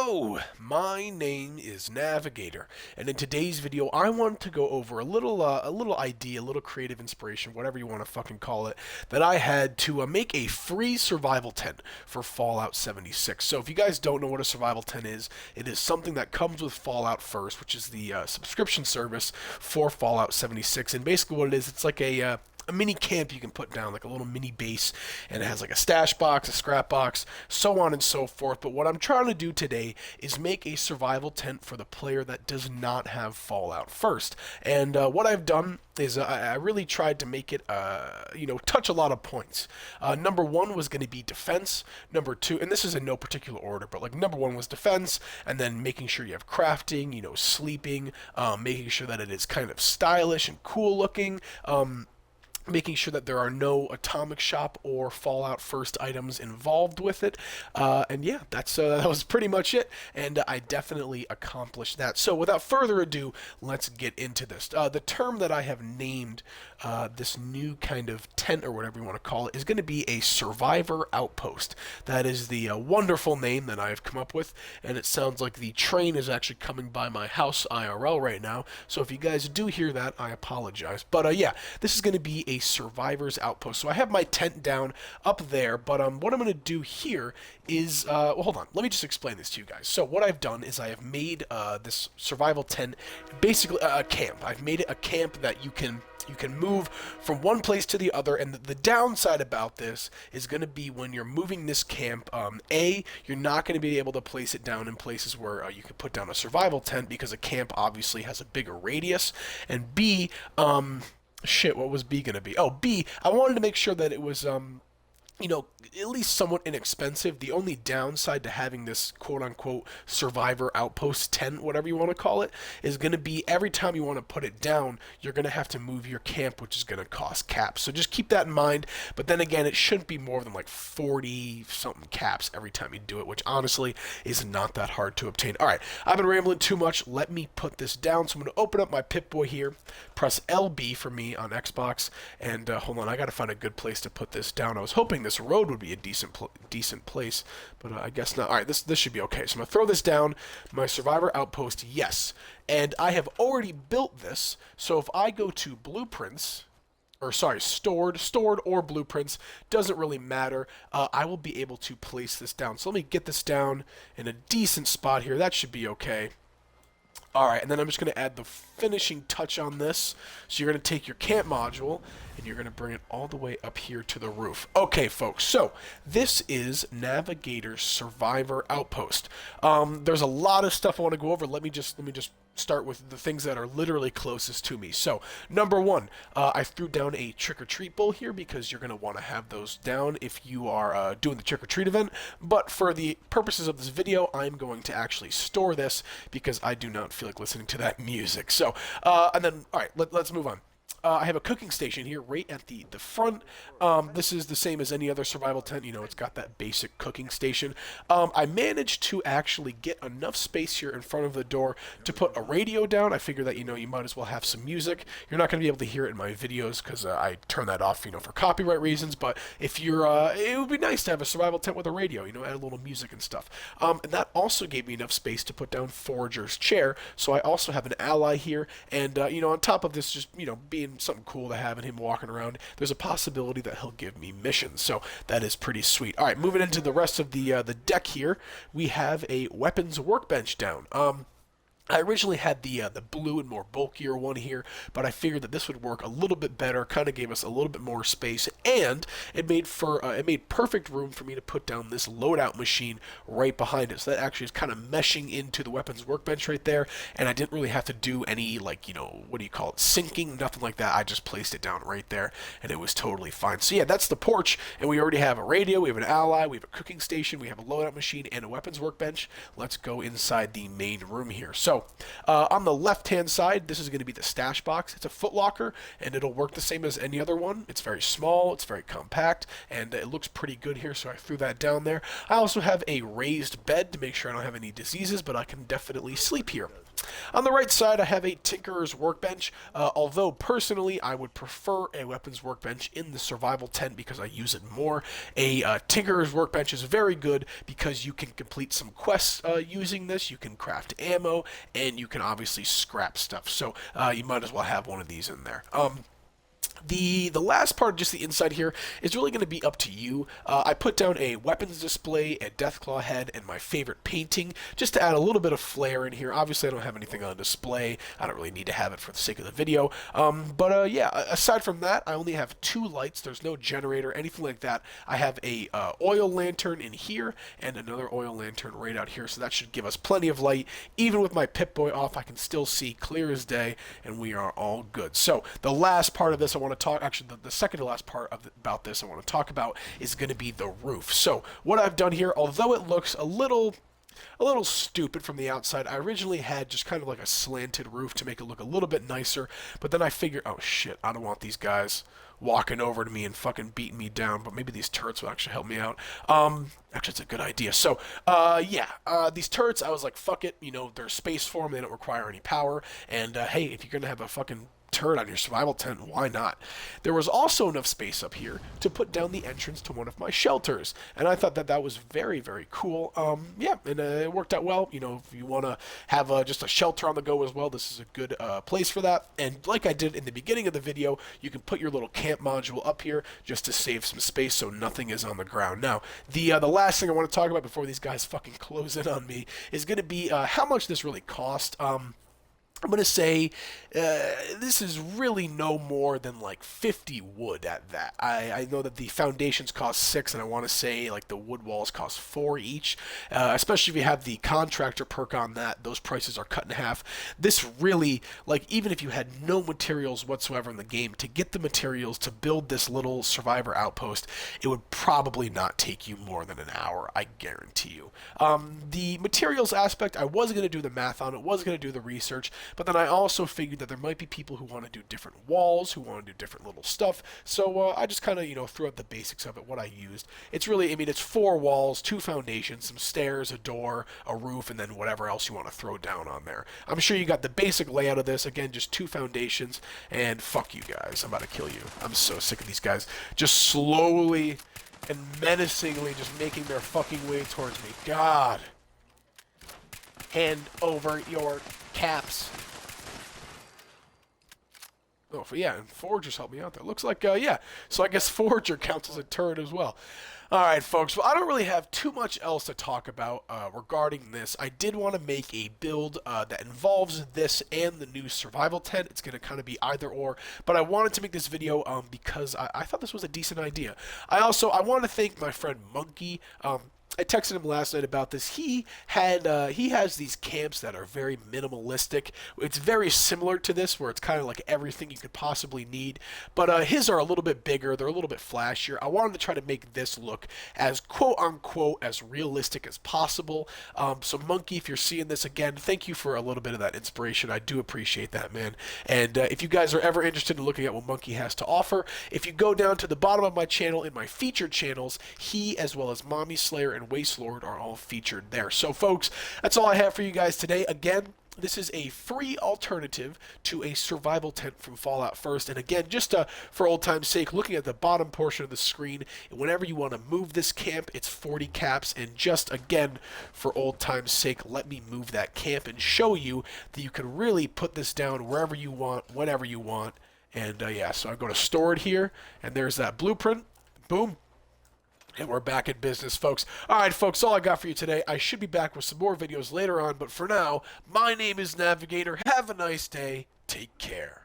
Hello, my name is Navigator, and in today's video, I want to go over a little idea, a little creative inspiration, whatever you want to fucking call it, that I had to make a free survival tent for Fallout 76. So if you guys don't know what a survival tent is, it is something that comes with Fallout First, which is the subscription service for Fallout 76, and basically what it is, it's like a mini camp you can put down, like a little mini base, and it has like a stash box, a scrap box, so on and so forth. But what I'm trying to do today is make a survival tent for the player that does not have Fallout First. And what I've done is I really tried to make it, touch a lot of points. Number one was going to be defense. Number two, and this is in no particular order, but like number one was defense, and then making sure you have crafting, sleeping, making sure that it is kind of stylish and cool looking. Making sure that there are no Atomic Shop or Fallout First items involved with it. And yeah, that was pretty much it, and I definitely accomplished that. So without further ado, let's get into this. The term that I have named this new kind of tent, or whatever you want to call it, is going to be a Survivor Outpost. That is the wonderful name that I have come up with, and it sounds like the train is actually coming by my house IRL right now, so if you guys do hear that, I apologize. But yeah, this is going to be a Survivor's Outpost. So I have my tent down up there, but what I'm going to do here is, well, hold on, let me just explain this to you guys. So what I've done is I have made this survival tent basically a camp. I've made it a camp that you can move from one place to the other, and the downside about this is going to be when you're moving this camp, you're not going to be able to place it down in places where you could put down a survival tent, because a camp obviously has a bigger radius, and B, shit, what was B going to be? Oh, B, I wanted to make sure that it was, at least somewhat inexpensive. The only downside to having this quote-unquote Survivor Outpost tent, whatever you want to call it, is going to be every time you want to put it down, you're going to have to move your camp, which is going to cost caps. So just keep that in mind. But then again, it shouldn't be more than like 40-something caps every time you do it, which honestly is not that hard to obtain. All right, I've been rambling too much. Let me put this down. So I'm going to open up my Pip-Boy here, press LB for me on Xbox, and hold on, I got to find a good place to put this down. I was hoping this road would be a decent place, but I guess not. All right, this should be okay. So I'm gonna throw this down. My Survivor Outpost, yes, and I have already built this. So if I go to blueprints, or sorry, stored or blueprints, doesn't really matter. I will be able to place this down. So let me get this down in a decent spot here. That should be okay. Alright, and then I'm just going to add the finishing touch on this. So you're going to take your camp module, and you're going to bring it all the way up here to the roof. Okay, folks, so this is Navigator's Survivor Outpost. There's a lot of stuff I want to go over. Let me just start with the things that are literally closest to me. So, number one, I threw down a trick-or-treat bowl here, because you're going to want to have those down if you are doing the trick-or-treat event. But for the purposes of this video, I'm going to actually store this, because I do not feel like listening to that music. So, and then, alright, let's move on. I have a cooking station here right at the front. This is the same as any other survival tent. It's got that basic cooking station. I managed to actually get enough space here in front of the door to put a radio down. I figure that, you might as well have some music. You're not going to be able to hear it in my videos, because I turn that off, for copyright reasons. But if you're, it would be nice to have a survival tent with a radio, add a little music and stuff. And that also gave me enough space to put down Forager's chair. So I also have an ally here. And, on top of this, just, being something cool to have, and him walking around, there's a possibility that he'll give me missions, so that is pretty sweet. All right, moving into the rest of the deck here, we have a weapons workbench down. I originally had the blue and more bulkier one here, but I figured that this would work a little bit better, kind of gave us a little bit more space, and it made perfect room for me to put down this loadout machine right behind it. So that actually is kind of meshing into the weapons workbench right there, and I didn't really have to do any, like, what do you call it, syncing, nothing like that. I just placed it down right there, and it was totally fine. So yeah, that's the porch, and we already have a radio, we have an ally, we have a cooking station, we have a loadout machine, and a weapons workbench. Let's go inside the main room here. So, on the left-hand side, this is going to be the stash box. It's a footlocker, and it'll work the same as any other one. It's very small, it's very compact, and it looks pretty good here, so I threw that down there. I also have a raised bed to make sure I don't have any diseases, but I can definitely sleep here. On the right side, I have a Tinkerer's Workbench, although personally I would prefer a weapons workbench in the survival tent because I use it more. A Tinkerer's Workbench is very good because you can complete some quests using this, you can craft ammo, and you can obviously scrap stuff, so you might as well have one of these in there. The last part, just the inside here, is really going to be up to you. I put down a weapons display, a Deathclaw head, and my favorite painting, just to add a little bit of flair in here. Obviously, I don't have anything on display. I don't really need to have it for the sake of the video. Yeah, aside from that, I only have 2 lights. There's no generator, anything like that. I have a oil lantern in here, and another oil lantern right out here, so that should give us plenty of light. Even with my Pip-Boy off, I can still see clear as day, and we are all good. So, the last part of this I want to talk, actually the second to last part about this I want to talk about is going to be the roof. So what I've done here, although it looks a little stupid from the outside, I originally had just kind of like a slanted roof to make it look a little bit nicer, but then I figured, oh shit, I don't want these guys walking over to me and fucking beating me down, but maybe these turrets will actually help me out. Actually, it's a good idea. So, these turrets, I was like, fuck it, you know, there's space for them, they don't require any power, and hey, if you're gonna have a fucking turret on your survival tent, why not? There was also enough space up here to put down the entrance to one of my shelters, and I thought that was very, very cool. Yeah, and it worked out well. You know, if you want to have just a shelter on the go as well, this is a good place for that. And like I did in the beginning of the video, you can put your little camp module up here just to save some space so nothing is on the ground. Now, the last thing I want to talk about before these guys fucking close in on me is going to be how much this really cost. I'm going to say this is really no more than like 50 wood at that. I know that the foundations cost 6, and I want to say like the wood walls cost 4 each, especially if you have the contractor perk on that. Those prices are cut in half. This really, like, even if you had no materials whatsoever in the game, to get the materials to build this little survivor outpost, it would probably not take you more than an hour, I guarantee you. The materials aspect, I was going to do the math on it, was going to do the research, but then I also figured that there might be people who want to do different walls, who want to do different little stuff. So I just kind of, you know, threw out the basics of it, what I used. It's really, I mean, it's 4 walls, 2 foundations, some stairs, a door, a roof, and then whatever else you want to throw down on there. I'm sure you got the basic layout of this. Again, just 2 foundations, and fuck you guys. I'm about to kill you. I'm so sick of these guys just slowly and menacingly just making their fucking way towards me. God. Hand over your caps. Oh, yeah, and Foragers helped me out there. Looks like, yeah. So I guess Forager counts as a turret as well. All right, folks. Well, I don't really have too much else to talk about regarding this. I did want to make a build that involves this and the new survival tent. It's going to kind of be either or, but I wanted to make this video because I thought this was a decent idea. I want to thank my friend Monkey. I texted him last night about this. He has these camps that are very minimalistic. It's very similar to this, where it's kind of like everything you could possibly need. But his are a little bit bigger. They're a little bit flashier. I wanted to try to make this look as quote-unquote as realistic as possible. So Monkey, if you're seeing this again, thank you for a little bit of that inspiration. I do appreciate that, man. And if you guys are ever interested in looking at what Monkey has to offer, if you go down to the bottom of my channel in my featured channels, he as well as Mommy Slayer and Wastelord are all featured there. So folks, that's all I have for you guys today. Again, this is a free alternative to a survival tent from Fallout First. And again, just for old time's sake, looking at the bottom portion of the screen, whenever you want to move this camp, it's 40 caps. And just again, for old time's sake, let me move that camp and show you that you can really put this down wherever you want, whenever you want. And yeah, so I go to store it here, and there's that blueprint. Boom. And we're back in business, folks. All right, folks, all I got for you today. I should be back with some more videos later on, but for now, my name is Navigator. Have a nice day. Take care.